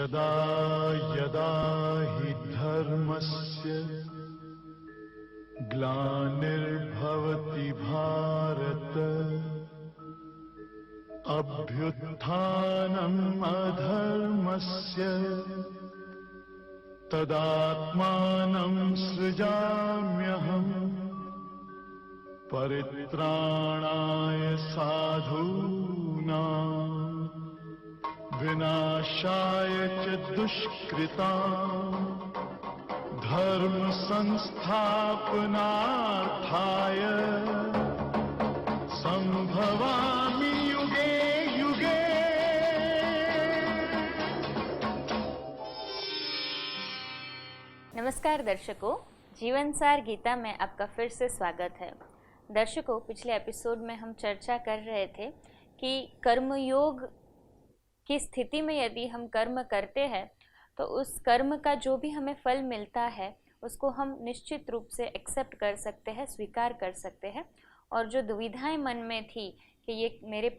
यदा यदा हि धर्मस्य ग्लानिर्भवति भारत अभ्युत्थानम् अधर्मस्य तदात्मानं सृजाम्यहम् परित्राणाय साधूनां विनाशाय च दुष्कृतां धर्म संस्थापनार्थाय संभवामि युगे युगे। नमस्कार दर्शकों, जीवनसार गीता में आपका फिर से स्वागत है। दर्शकों, पिछले एपिसोड में हम चर्चा कर रहे थे कि कर्मयोग की स्थिति में यदि हम कर्म करते हैं तो उस कर्म का जो भी हमें फल मिलता है उसको हम निश्चित रूप से एक्सेप्ट कर सकते हैं, स्वीकार कर सकते हैं। और जो दुविधाएं मन में थी कि ये मेरे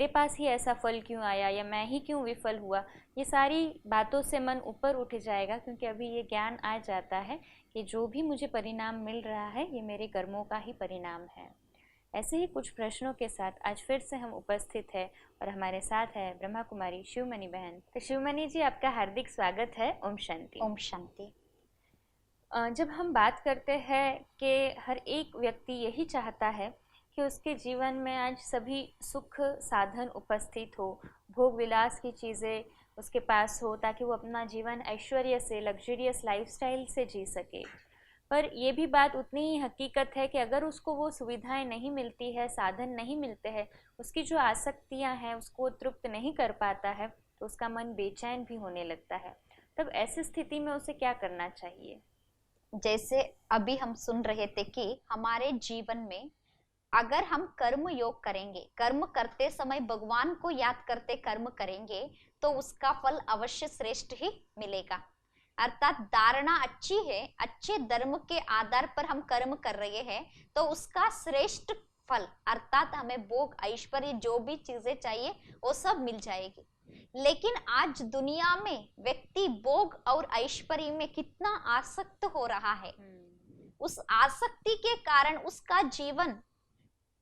पास ही ऐसा फल क्यों आया या मैं ही क्यों विफल हुआ, ये सारी बातों से मन ऊपर उठ जाएगा, क्योंकि अभी ये ज्ञान आ जाता है कि जो भी मुझे परिणाम मिल रहा है ये मेरे कर्मों का ही परिणाम है। ऐसे ही कुछ प्रश्नों के साथ आज फिर से हम उपस्थित हैं और हमारे साथ है ब्रह्मा कुमारी शिवमणि बहन। तो शिवमणि जी, आपका हार्दिक स्वागत है। ओम शांति। ओम शांति। जब हम बात करते हैं कि हर एक व्यक्ति यही चाहता है कि उसके जीवन में आज सभी सुख साधन उपस्थित हो, भोग विलास की चीज़ें उसके पास हो, ताकि वो अपना जीवन ऐश्वर्य से, लग्जरियस लाइफस्टाइल से जी सके। पर ये भी बात उतनी ही हकीकत है कि अगर उसको वो सुविधाएं नहीं मिलती है, साधन नहीं मिलते हैं, उसकी जो आसक्तियां हैं उसको तृप्त नहीं कर पाता है, तो उसका मन बेचैन भी होने लगता है। तब ऐसी स्थिति में उसे क्या करना चाहिए? जैसे अभी हम सुन रहे थे कि हमारे जीवन में अगर हम कर्म योग करेंगे, कर्म करते समय भगवान को याद करते कर्म करेंगे तो उसका फल अवश्य श्रेष्ठ ही मिलेगा। अर्थात धारणा अच्छी है, अच्छे धर्म के आधार पर हम कर्म कर रहे हैं तो उसका श्रेष्ठ फल अर्थात हमें भोग ऐश्वर्य जो भी चीजें चाहिए वो सब मिल जाएगी। लेकिन आज दुनिया में व्यक्ति भोग और ऐश्वर्य में कितना आसक्त हो रहा है, उस आसक्ति के कारण उसका जीवन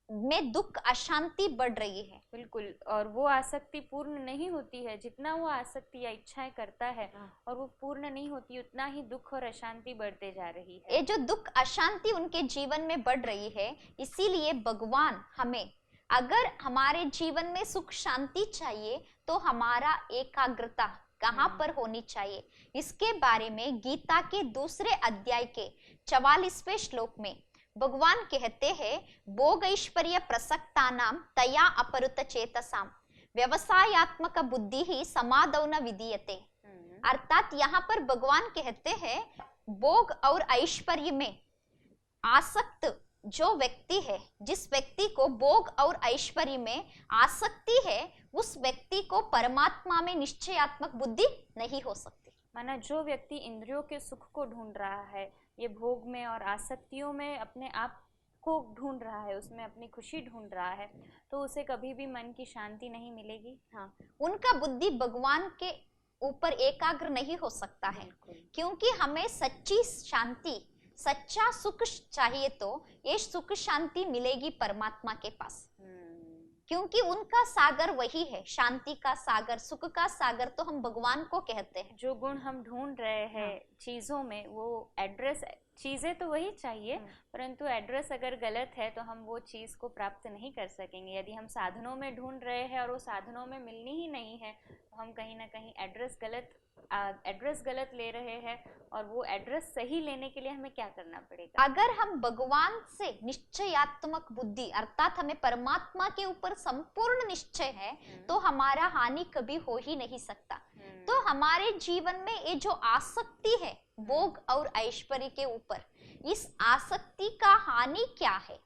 में दुख अशांति बढ़ रही है। बिल्कुल। और वो आसक्ति पूर्ण नहीं होती है। जितना वो आसक्ति या इच्छाएं करता है और वो पूर्ण नहीं होती, उतना ही दुख और अशांति बढ़ते जा रही है। ये जो दुख अशांति उनके जीवन में बढ़ रही है, इसीलिए भगवान हमें, अगर हमारे जीवन में सुख शांति चाहिए तो हमारा एकाग्रता कहाँ पर होनी चाहिए, इसके बारे में गीता के दूसरे अध्याय के 44वें श्लोक में भगवान कहते हैं, भोग ऐश्वर्य प्रसक्तानाम तया अपरुत चेतसाम व्यवसायात्मक बुद्धि ही समाधौ न विधीयते। अर्थात यहाँ पर भगवान कहते हैं भोग और ऐश्वर्य में आसक्त जो व्यक्ति है, जिस व्यक्ति को भोग और ऐश्वर्य में आसक्ति है, उस व्यक्ति को परमात्मा में निश्चयात्मक बुद्धि नहीं हो सकती। माना जो व्यक्ति इंद्रियों के सुख को ढूंढ रहा है, ये भोग में और आसक्तियों में अपने आप को ढूंढ रहा है, उसमें अपनी खुशी ढूंढ रहा है, तो उसे कभी भी मन की शांति नहीं मिलेगी। हाँ, उनका बुद्धि भगवान के ऊपर एकाग्र नहीं हो सकता है, क्योंकि हमें सच्ची शांति, सच्चा सुख चाहिए तो ये सुख शांति मिलेगी परमात्मा के पास, क्योंकि उनका सागर वही है, शांति का सागर, सुख का सागर तो हम भगवान को कहते हैं। जो गुण हम ढूंढ रहे हैं चीजों में, वो एड्रेस, चीजें तो वही चाहिए, परंतु एड्रेस अगर गलत है तो हम वो चीज को प्राप्त नहीं कर सकेंगे। यदि हम साधनों में ढूंढ रहे हैं और वो साधनों में मिलनी ही नहीं है, तो हम कहीं ना कहीं एड्रेस गलत ले रहे हैं। और वो एड्रेस सही लेने के लिए हमें क्या करना पड़ेगा? अगर हम भगवान से निश्चयात्मक बुद्धि अर्थात हमें परमात्मा के ऊपर संपूर्ण निश्चय है, तो हमारा हानि कभी हो ही नहीं सकता। तो हमारे जीवन में ये जो आसक्ति है भोग और ऐश्वर्य के ऊपर, इस आसक्ति का हानि क्या है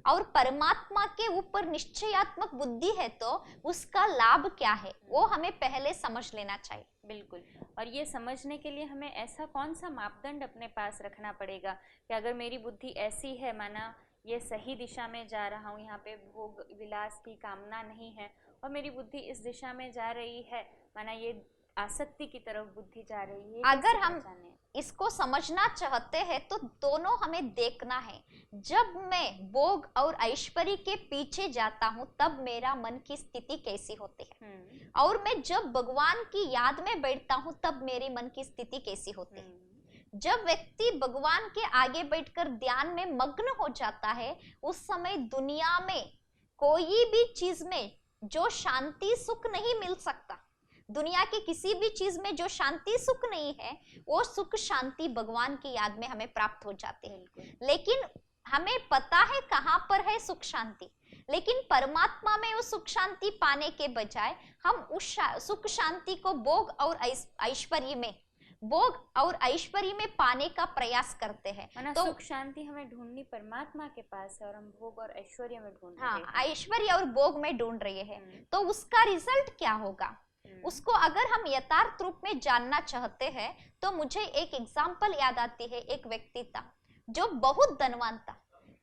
और परमात्मा के ऊपर निश्चयात्मक बुद्धि है तो उसका लाभ क्या है, वो हमें पहले समझ लेना चाहिए। बिल्कुल। और ये समझने के लिए हमें ऐसा कौन सा मापदंड अपने पास रखना पड़ेगा कि अगर मेरी बुद्धि ऐसी है, माना ये सही दिशा में जा रहा हूँ, यहाँ पे भोग विलास की कामना नहीं है, और मेरी बुद्धि इस दिशा में जा रही है, माना ये आसक्ति की तरफ बुद्धि जा रही है, अगर कैसे हम पहचानें? इसको समझना चाहते हैं तो दोनों हमें देखना है। जब मैं भोग और ऐश्वर्य के पीछे जाता हूँ तब मेरा मन की स्थिति कैसी होती है, और मैं जब भगवान की याद में बैठता हूँ तब मेरी मन की स्थिति कैसी होती है। जब व्यक्ति भगवान के आगे बैठकर ध्यान में मग्न हो जाता है, उस समय दुनिया में कोई भी चीज में जो शांति सुख नहीं मिल सकता, दुनिया के किसी भी चीज में जो शांति सुख नहीं है, वो सुख शांति भगवान की याद में हमें प्राप्त हो जाती है। लेकिन हमें पता है कहाँ पर है सुख शांति, लेकिन परमात्मा में वो सुख शांति पाने के बजाय हम उस सुख शांति को भोग और ऐश्वर्य में, भोग और ऐश्वर्य में पाने का प्रयास करते हैं। तो सुख शांति हमें ढूंढनी परमात्मा के पास है और हम भोग और ऐश्वर्य में ढूंढ रहे हैं। हाँ, ऐश्वर्य और भोग में ढूंढ रहे हैं। तो उसका रिजल्ट क्या होगा, उसको अगर हम यथार्थ रूप में जानना चाहते हैं तो मुझे एक एग्जाम्पल याद आती है। एक व्यक्ति था जो बहुत धनवान था,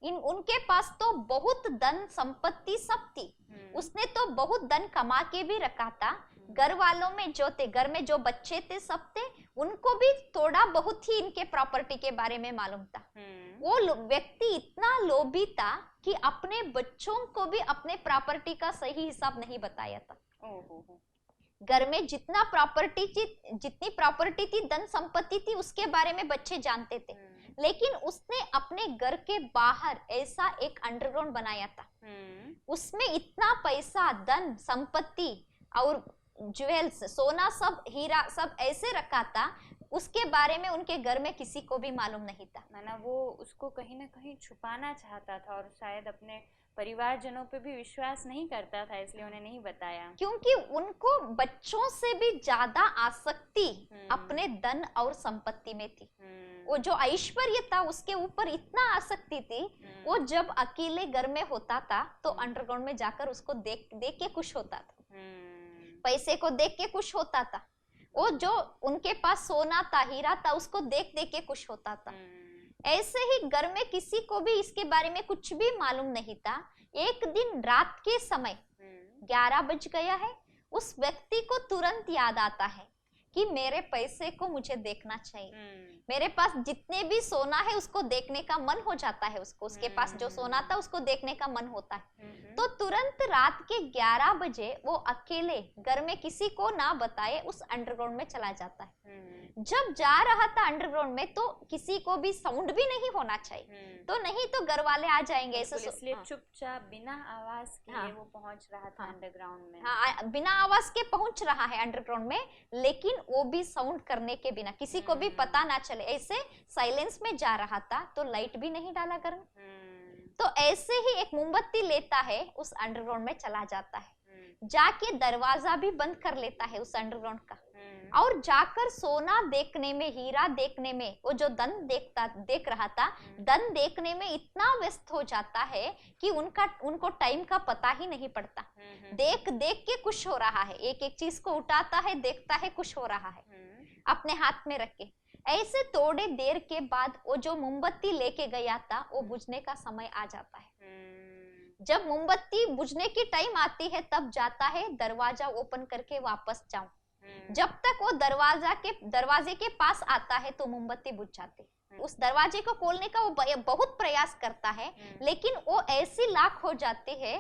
उनके पास तो बहुत धन संपत्ति सब थी, उसने तो बहुत धन कमा के भी रखा था। घर वालों में जो थे, घर में जो बच्चे थे सब थे, उनको भी थोड़ा बहुत ही इनके प्रॉपर्टी के बारे में मालूम था। वो व्यक्ति इतना लोभी था कि अपने बच्चों को भी अपने प्रॉपर्टी का सही हिसाब नहीं बताया था। घर में जितना प्रॉपर्टी थी, जितनी प्रॉपर्टी थी, धन संपत्ति थी, उसके बारे में बच्चे जानते थे, लेकिन उसने अपने घर के बाहर ऐसा एक अंडरग्राउंड बनाया था। उसमें इतना पैसा, धन संपत्ति और ज्वेल्स, सोना, सब हीरा, सब ऐसे रखा था, उसके बारे में उनके घर में किसी को भी मालूम नहीं था। माना वो उसको कहीं ना कहीं छुपाना चाहता था और शायद अपने परिवारजनों पे भी विश्वास नहीं करता था, इसलिए उन्हें नहीं बताया। क्योंकि उनको बच्चों से भी ज्यादा आसक्ति अपने धन और संपत्ति में थी। वो जो ऐश्वर्य था उसके ऊपर इतना आसक्ति थी, वो जब अकेले घर में होता था तो अंडरग्राउंड में जाकर उसको देख देख के खुश होता था, पैसे को देख के खुश होता था। वो जो उनके पास सोना था, हीरा था, उसको देख देख के खुश होता था। ऐसे ही घर में किसी को भी इसके बारे में कुछ भी मालूम नहीं था। एक दिन रात के समय 11 बज गया है, उस व्यक्ति को तुरंत याद आता है कि मेरे पैसे को मुझे देखना चाहिए। मेरे पास जितने भी सोना है उसको देखने का मन हो जाता है, उसको, उसके पास जो सोना था उसको देखने का मन होता है। तो तुरंत रात के 11 बजे वो अकेले घर में किसी को ना बताए उस अंडरग्राउंड में चला जाता है। जब जा रहा था अंडरग्राउंड में तो किसी को भी साउंड भी नहीं होना चाहिए, तो नहीं तो घर वाले आ जाएंगे, इसलिए चुपचाप बिना आवाज के वो पहुंच रहा था अंडरग्राउंड में। हाँ, बिना आवाज के पहुंच रहा है अंडरग्राउंड में, लेकिन वो भी साउंड करने के बिना, किसी को भी पता ना चले, ऐसे साइलेंस में जा रहा था। तो लाइट भी नहीं डाला घर में, तो ऐसे ही एक मोमबत्ती लेता है, उस अंडरग्राउंड में चला जाता है, जाके दरवाजा भी बंद कर लेता है उस अंडरग्राउंड का, और जाकर सोना देखने में, हीरा देखने में, वो जो धन देख रहा था, धन देखने में इतना व्यस्त हो जाता है कि उनको टाइम का पता ही नहीं पड़ता। देख देख के खुश हो रहा है, एक एक चीज को उठाता है, देखता है, खुश हो रहा है अपने हाथ में रख के। ऐसे थोड़े देर के बाद वो जो मोमबत्ती लेके गया था वो बुझने का समय आ जाता है। जब मोमबत्ती बुझने की टाइम आती है तब जाता है दरवाजा ओपन करके वापस जाऊं। जब तक वो दरवाजे के पास आता है तो मोमबत्ती बुझ जाती। उस दरवाजे को खोलने का वो बहुत प्रयास करता है, लेकिन वो ऐसी लाख हो जाती है,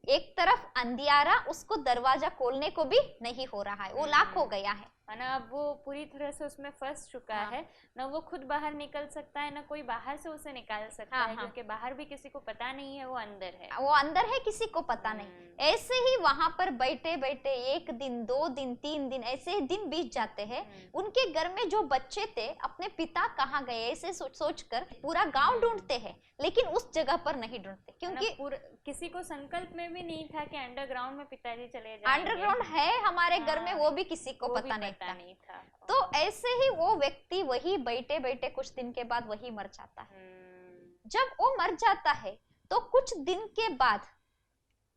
एक तरफ अंधियारा, उसको दरवाजा खोलने को भी नहीं हो रहा है, वो लाख हो गया है। ना वो पूरी तरह से उसमें फंस चुका है, ना वो खुद बाहर निकल सकता है, ना कोई बाहर से उसे निकाल सकता है, क्योंकि बाहर भी किसी को पता नहीं है, वो अंदर है, वो अंदर है, किसी को पता नहीं। ऐसे ही वहां पर बैठे बैठे 1 दिन, 2 दिन, 3 दिन, ऐसे ही दिन बीत जाते हैं। उनके घर में जो बच्चे थे, अपने पिता कहाँ गए ऐसे सोचकर पूरा गांव ढूंढते हैं, लेकिन उस जगह पर नहीं ढूंढते, क्योंकि किसी को संकल्प में भी नहीं था कि अंडरग्राउंड में पिताजी चले जाएंगे। अंडरग्राउंड है हमारे घर में, वो भी किसी को पता नहीं था। तो ऐसे ही वो व्यक्ति वही बैठे बैठे कुछ दिन के बाद वही मर जाता है। जब वो मर जाता है तो कुछ दिन के बाद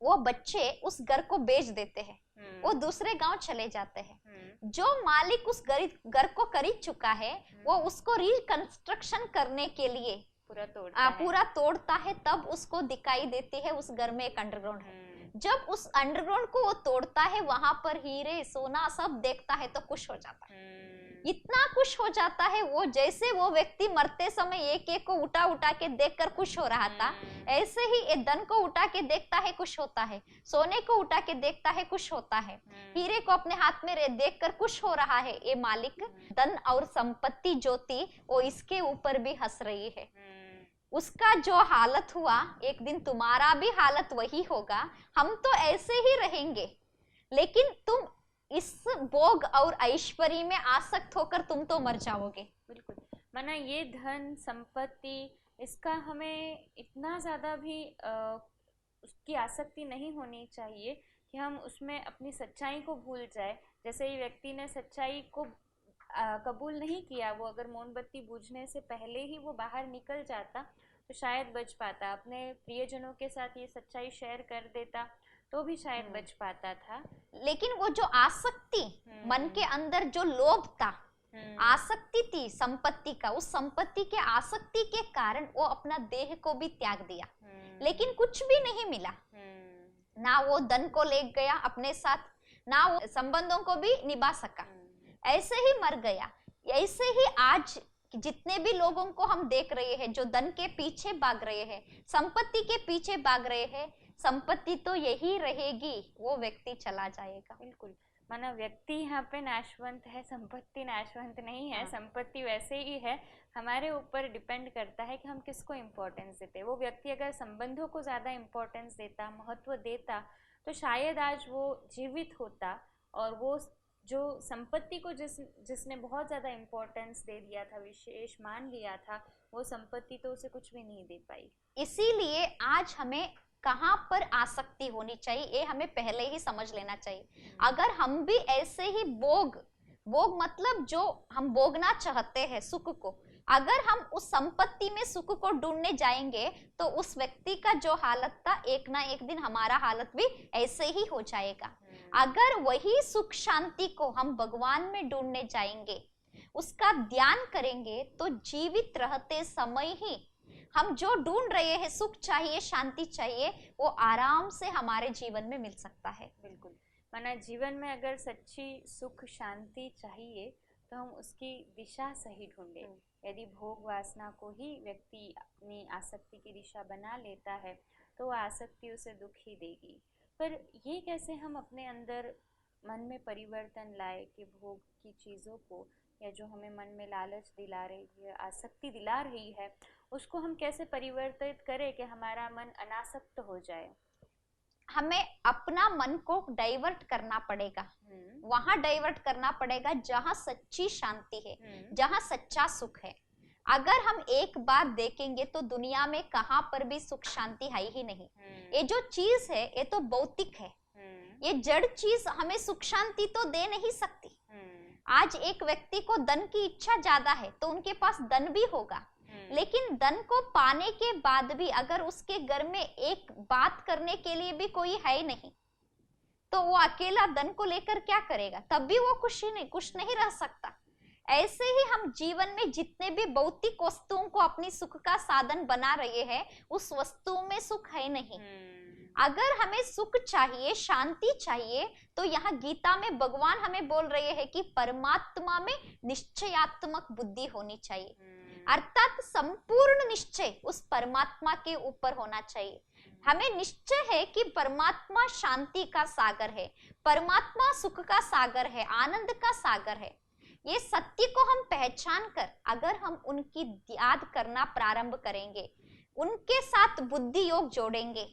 वो बच्चे उस घर को बेच देते हैं, वो दूसरे गांव चले जाते हैं। जो मालिक उस घर को खरीद चुका है वो उसको रिकंस्ट्रक्शन करने के लिए पूरा तोड़ता है, तब उसको दिखाई देती है उस घर में एक अंडरग्राउंड है। जब उस अंडरग्राउंड को वो तोड़ता है, वहां पर हीरे सोना सब देखता है तो खुश हो जाता है। इतना खुश हो जाता है वो, जैसे वो व्यक्ति मरते समय एक एक को उठा उठा के देखकर खुश हो रहा था, ऐसे ही ये धन को उठा के देखता है खुश होता है, सोने को उठा के देखता है खुश होता है, हीरे को अपने हाथ में देखकर खुश हो रहा है। ये मालिक धन और संपत्ति जो थी वो इसके ऊपर भी हंस रही है। उसका जो हालत हुआ, एक दिन तुम्हारा भी हालत वही होगा। हम तो ऐसे ही रहेंगे, लेकिन तुम इस भोग और ऐश्वर्य में आसक्त होकर तुम तो मर जाओगे। बिल्कुल, माना ये धन संपत्ति, इसका हमें इतना ज़्यादा भी उसकी आसक्ति नहीं होनी चाहिए कि हम उसमें अपनी सच्चाई को भूल जाए। जैसे ये व्यक्ति ने सच्चाई को कबूल नहीं किया, वो अगर मोमबत्ती बुझने से पहले ही वो बाहर निकल जाता तो शायद बच पाता, अपने प्रियजनों के साथ ये सच्चाई शेयर कर देता तो भी शायद बच पाता था। लेकिन वो जो आसक्ति मन के अंदर जो लोभ था, आसक्ति थी संपत्ति का, उस संपत्ति के आसक्ति के कारण वो अपना देह को भी त्याग दिया, लेकिन कुछ भी नहीं मिला। ना वो धन को ले गया अपने साथ, ना वो संबंधों को भी निभा सका, ऐसे ही मर गया। ऐसे ही आज जितने भी लोगों को हम देख रहे हैं जो धन के पीछे भाग रहे हैं, संपत्ति के पीछे भाग रहे हैं, संपत्ति तो यही रहेगी, वो व्यक्ति चला जाएगा। बिल्कुल, माना व्यक्ति यहाँ पे नाशवंत है, संपत्ति नाशवंत नहीं है। संपत्ति वैसे ही है, हमारे ऊपर डिपेंड करता है कि हम किसको इम्पोर्टेंस देते हैं। वो व्यक्ति अगर संबंधों को ज़्यादा इम्पोर्टेंस देता, महत्व देता, तो शायद आज वो जीवित होता, और वो जो संपत्ति को जिसने बहुत ज़्यादा इम्पोर्टेंस दे दिया था, विशेष मान लिया था, वो संपत्ति तो उसे कुछ भी नहीं दे पाई। इसीलिए आज हमें कहाँ पर आसक्ति होनी चाहिए, ये हमें पहले ही समझ लेना चाहिए। अगर हम भी ऐसे ही भोग मतलब जो हम भोगना चाहते हैं सुख को, अगर हम उस संपत्ति में सुख को ढूंढने जाएंगे तो उस व्यक्ति का जो हालत था, एक ना एक दिन हमारा हालत भी ऐसे ही हो जाएगा। अगर वही सुख शांति को हम भगवान में ढूंढने जाएंगे, उसका ध्यान करेंगे, तो जीवित रहते समय ही हम जो ढूंढ रहे हैं, सुख चाहिए, शांति चाहिए, वो आराम से हमारे जीवन में मिल सकता है। बिल्कुल, माना जीवन में अगर सच्ची सुख शांति चाहिए तो हम उसकी दिशा सही ढूंढे। यदि भोग वासना को ही व्यक्ति अपनी आसक्ति की दिशा बना लेता है तो वह आसक्ति उसे दुख ही देगी। पर ये कैसे हम अपने अंदर मन में परिवर्तन लाए कि भोग की चीज़ों को, या जो हमें मन में लालच दिला रही है, आसक्ति दिला रही है, उसको हम कैसे परिवर्तित करें कि हमारा मन अनासक्त हो जाए? हमें अपना मन को डाइवर्ट करना पड़ेगा, वहां डाइवर्ट करना पड़ेगा जहां सच्ची शांति है, जहां सच्चा सुख है। अगर हम एक बार देखेंगे तो दुनिया में कहां पर भी सुख शांति है ही नहीं। ये जो चीज है ये तो भौतिक है, ये जड़ चीज हमें सुख शांति तो दे नहीं सकती। आज एक व्यक्ति को धन की इच्छा ज्यादा है तो उनके पास धन भी होगा, लेकिन धन को पाने के बाद भी अगर उसके घर में एक बात करने के लिए भी कोई है नहीं, तो वो अकेला धन को लेकर क्या करेगा? तब भी वो खुश नहीं रह सकता। ऐसे ही हम जीवन में जितने भी भौतिक वस्तुओं को अपनी सुख का साधन बना रहे हैं, उस वस्तु में सुख है नहीं। अगर हमें सुख चाहिए, शांति चाहिए, तो यहाँ गीता में भगवान हमें बोल रहे हैं कि परमात्मा में निश्चयात्मक बुद्धि होनी चाहिए, अर्थात संपूर्ण निश्चय उस परमात्मा के ऊपर होना चाहिए। हमें निश्चय है कि परमात्मा शांति का सागर है, परमात्मा सुख का सागर है, आनंद का सागर है। ये सत्य को हम पहचान कर अगर हम उनकी याद करना प्रारंभ करेंगे, उनके साथ बुद्धि योग जोड़ेंगे,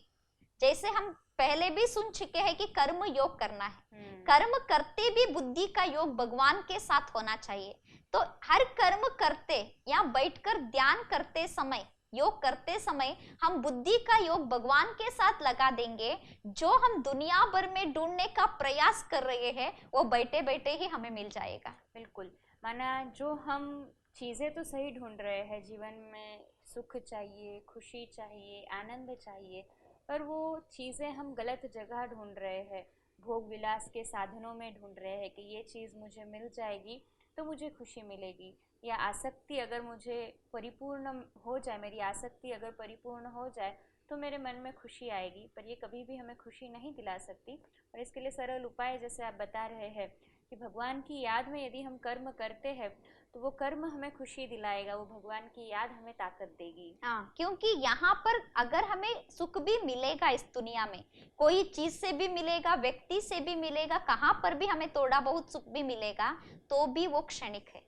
जैसे हम पहले भी सुन चुके हैं कि कर्म योग करना है, कर्म करते भी बुद्धि का योग भगवान के साथ होना चाहिए। तो हर कर्म करते या बैठकर ध्यान करते समय, योग करते समय हम बुद्धि का योग भगवान के साथ लगा देंगे। जो हम दुनिया भर में ढूंढने का प्रयास कर रहे हैं वो बैठे बैठे ही हमें मिल जाएगा। बिल्कुल, माना जो हम चीज़ें तो सही ढूंढ रहे हैं, जीवन में सुख चाहिए, खुशी चाहिए, आनंद चाहिए, पर वो चीज़ें हम गलत जगह ढूंढ रहे हैं, भोग विलास के साधनों में ढूंढ रहे हैं कि ये चीज़ मुझे मिल जाएगी तो मुझे खुशी मिलेगी, या आसक्ति अगर मुझे परिपूर्ण हो जाए, मेरी आसक्ति अगर परिपूर्ण हो जाए तो मेरे मन में खुशी आएगी, पर ये कभी भी हमें खुशी नहीं दिला सकती। और इसके लिए सरल उपाय जैसे आप बता रहे हैं कि भगवान की याद में यदि हम कर्म करते हैं तो वो कर्म हमें खुशी दिलाएगा, वो भगवान की याद हमें ताकत देगी। हाँ, क्योंकि यहाँ पर अगर हमें सुख भी मिलेगा इस दुनिया में, कोई चीज से भी मिलेगा, व्यक्ति से भी मिलेगा, कहाँ पर भी हमें थोड़ा बहुत सुख भी मिलेगा, तो भी वो क्षणिक है।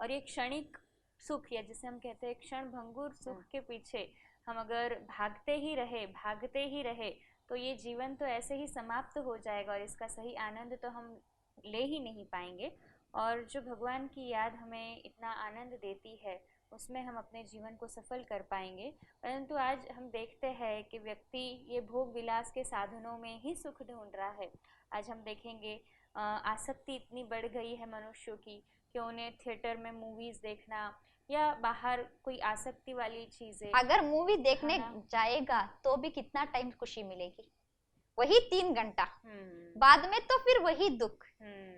और ये क्षणिक सुख, या जिसे हम कहते हैं क्षण भंगुर सुख के पीछे हम अगर भागते ही रहे तो ये जीवन तो ऐसे ही समाप्त हो जाएगा और इसका सही आनंद तो हम ले ही नहीं पाएंगे। और जो भगवान की याद हमें इतना आनंद देती है उसमें हम अपने जीवन को सफल कर पाएंगे। परंतु आज हम देखते हैं कि व्यक्ति ये भोग विलास के साधनों में ही सुख ढूंढ रहा है। आज हम देखेंगे आसक्ति इतनी बढ़ गई है मनुष्यों की कि उन्हें थिएटर में मूवीज देखना या बाहर कोई आसक्ति वाली चीजें, अगर मूवी देखने जाएगा तो भी कितना टाइम खुशी मिलेगी, वही 3 घंटा, बाद में तो फिर वही दुख।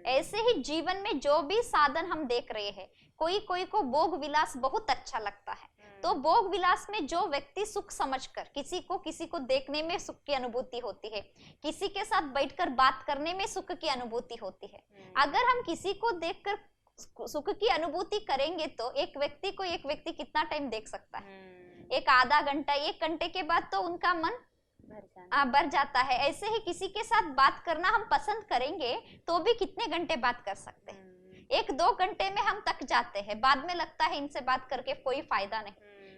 ऐसे ही जीवन में जो भी साधन हम देख रहे हैं, कोई को भोग विलास बहुत अच्छा लगता है, तो भोग विलास में जो व्यक्ति सुख समझकर किसी को देखने में सुख की अनुभूति होती है, किसी के साथ बैठकर बात करने में सुख की अनुभूति होती है। अगर हम किसी को देखकर सुख की अनुभूति करेंगे तो एक व्यक्ति कितना टाइम देख सकता है, एक आधा घंटा, 1 घंटे के बाद तो उनका मन भर जाता है। ऐसे ही किसी के साथ बात करना हम पसंद करेंगे तो भी कितने घंटे बात कर सकते हैं, 1-2 घंटे में हम थक जाते हैं, बाद में लगता है इनसे बात करके कोई फायदा नहीं।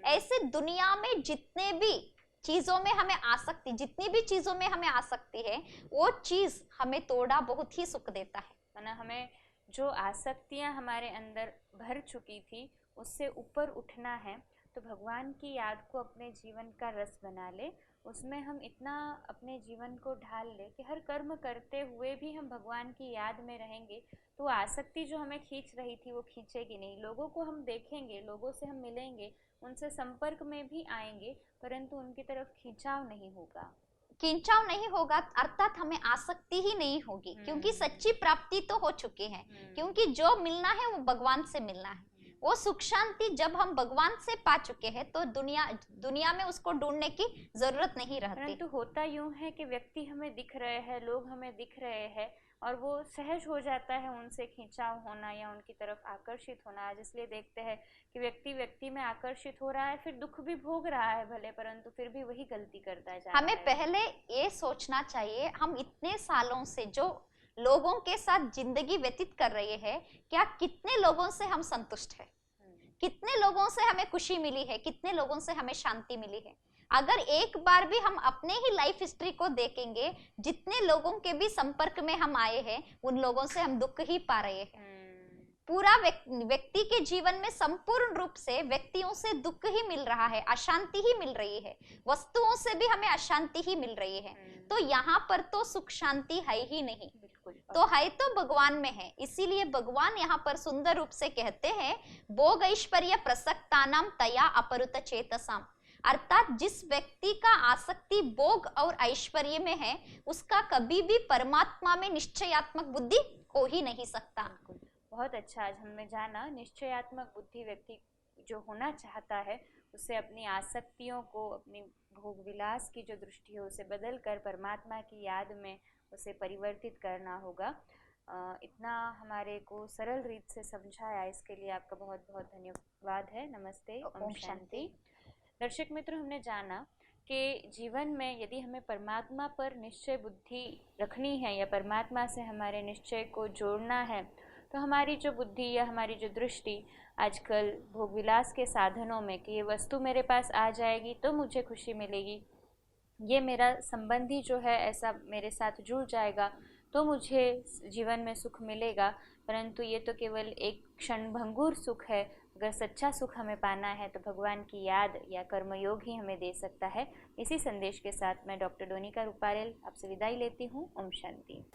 ऐसे दुनिया में जितनी भी चीजों में हमें आसक्ति है, वो चीज हमें थोड़ा बहुत ही सुख देता है। माना हमें जो आसक्तियां हमारे अंदर भर चुकी थी उससे ऊपर उठना है तो भगवान की याद को अपने जीवन का रस बना ले, उसमें हम इतना अपने जीवन को ढाल ले कि हर कर्म करते हुए भी हम भगवान की याद में रहेंगे तो आसक्ति जो हमें खींच रही थी वो खींचेगी नहीं। लोगों को हम देखेंगे, लोगों से हम मिलेंगे, उनसे संपर्क में भी आएंगे, परंतु उनकी तरफ खिंचाव नहीं होगा, अर्थात हमें आसक्ति ही नहीं होगी, क्योंकि सच्ची प्राप्ति तो हो चुकी है। क्योंकि जो मिलना है वो भगवान से मिलना है, वो सुख शांति जब हम भगवान से पा चुके हैं तो दुनिया में उसको ढूंढने की जरूरत नहीं रहती। परंतु होता यूं है कि व्यक्ति हमें दिख रहे हैं, लोग हमें दिख रहे हैं और वो सहज हो जाता है उनसे खिंचाव होना या उनकी तरफ आकर्षित होना। आज इसलिए देखते हैं कि व्यक्ति में आकर्षित हो रहा है, फिर दुख भी भोग रहा है भले, परंतु फिर भी वही गलती करता जा रहा है। हमें पहले ये सोचना चाहिए, हम इतने सालों से जो लोगों के साथ जिंदगी व्यतीत कर रहे हैं, क्या कितने लोगों से हम संतुष्ट हैं, कितने लोगों से हमें खुशी मिली है, कितने लोगों से हमें शांति मिली है। अगर एक बार भी हम अपने ही लाइफ हिस्ट्री को देखेंगे, जितने लोगों के भी संपर्क में हम आए हैं उन लोगों से हम दुख ही पा रहे हैं। पूरा व्यक्ति के जीवन में संपूर्ण रूप से व्यक्तियों से दुख ही मिल रहा है, अशांति ही मिल रही है, वस्तुओं से भी हमें अशांति ही मिल रही है। तो यहाँ पर तो सुख शांति है ही नहीं, तो है तो भगवान में है। इसीलिए भगवान यहाँ पर सुंदर रूप से कहते हैं, भोग ऐश्वर्य प्रसक्तानाम तया अपरुत चेतसाम, अर्थात जिस व्यक्ति का आसक्ति भोग और ऐश्वर्य में है उसका कभी भी परमात्मा में निश्चयात्मक बुद्धि हो ही नहीं सकता। बहुत अच्छा, आज हमने जाना निश्चयात्मक बुद्धि व्यक्ति जो होना चाहता है उसे अपनी आसक्तियों को, अपनी भोग विलास की जो दृष्टि है उसे बदल कर परमात्मा की याद में उसे परिवर्तित करना होगा। इतना हमारे को सरल रीत से समझाया, इसके लिए आपका बहुत बहुत धन्यवाद है। नमस्ते, ओम शांति। दर्शक मित्रों, हमने जाना कि जीवन में यदि हमें परमात्मा पर निश्चय बुद्धि रखनी है या परमात्मा से हमारे निश्चय को जोड़ना है तो हमारी जो बुद्धि या हमारी जो दृष्टि आजकल भोग विलास के साधनों में कि ये वस्तु मेरे पास आ जाएगी तो मुझे खुशी मिलेगी, ये मेरा संबंधी जो है ऐसा मेरे साथ जुड़ जाएगा तो मुझे जीवन में सुख मिलेगा, परंतु ये तो केवल एक क्षणभंगुर सुख है। अगर सच्चा सुख हमें पाना है तो भगवान की याद या कर्मयोग ही हमें दे सकता है। इसी संदेश के साथ मैं डॉक्टर डोनिका रूपारेल आपसे विदाई लेती हूँ। ओम शांति।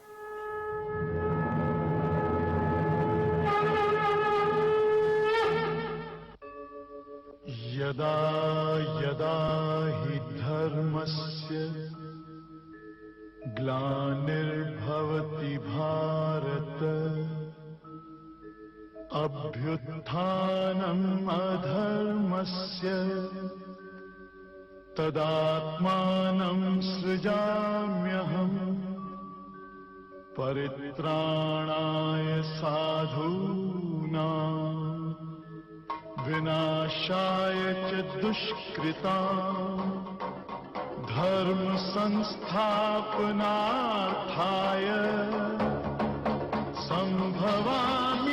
यदा यदा हि धर्मस्य ग्लानिर्भवति भारत अभ्युत्थानम् अधर्मस्य तदात्मानं सृजाम्यहम् परित्राणाय साधूनां विनाशाय च दुष्कृताम् धर्म संस्थापनार्थाय संभवामि